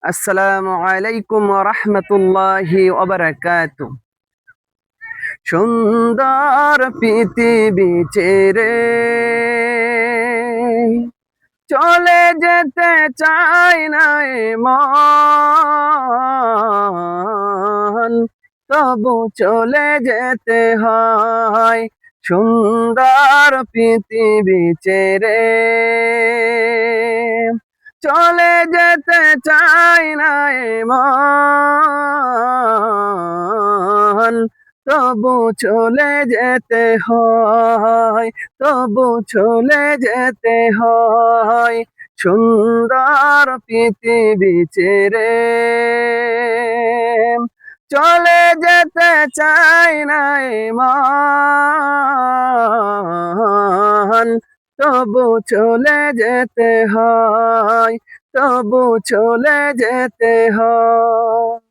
আসসালামু আলাইকুম ওয়া রাহমাতুল্লাহি ওয়া বারাকাতুহু। সুন্দর পৃথিবী ছেড়ে চলে যেতে চাই না এ মন, তবু চলে যেতে হয়। সুন্দর পৃথিবী ছেড়ে চলে যেতে চাই না এ মন, তবু চলে যেতে হয়, তবু চলে যেতে হয়। সুন্দর পৃথিবী ছেড়ে চলে যেতে চাই না এ মন, তবু চলে যেতে হয়, তবু চলে যেতে হয়।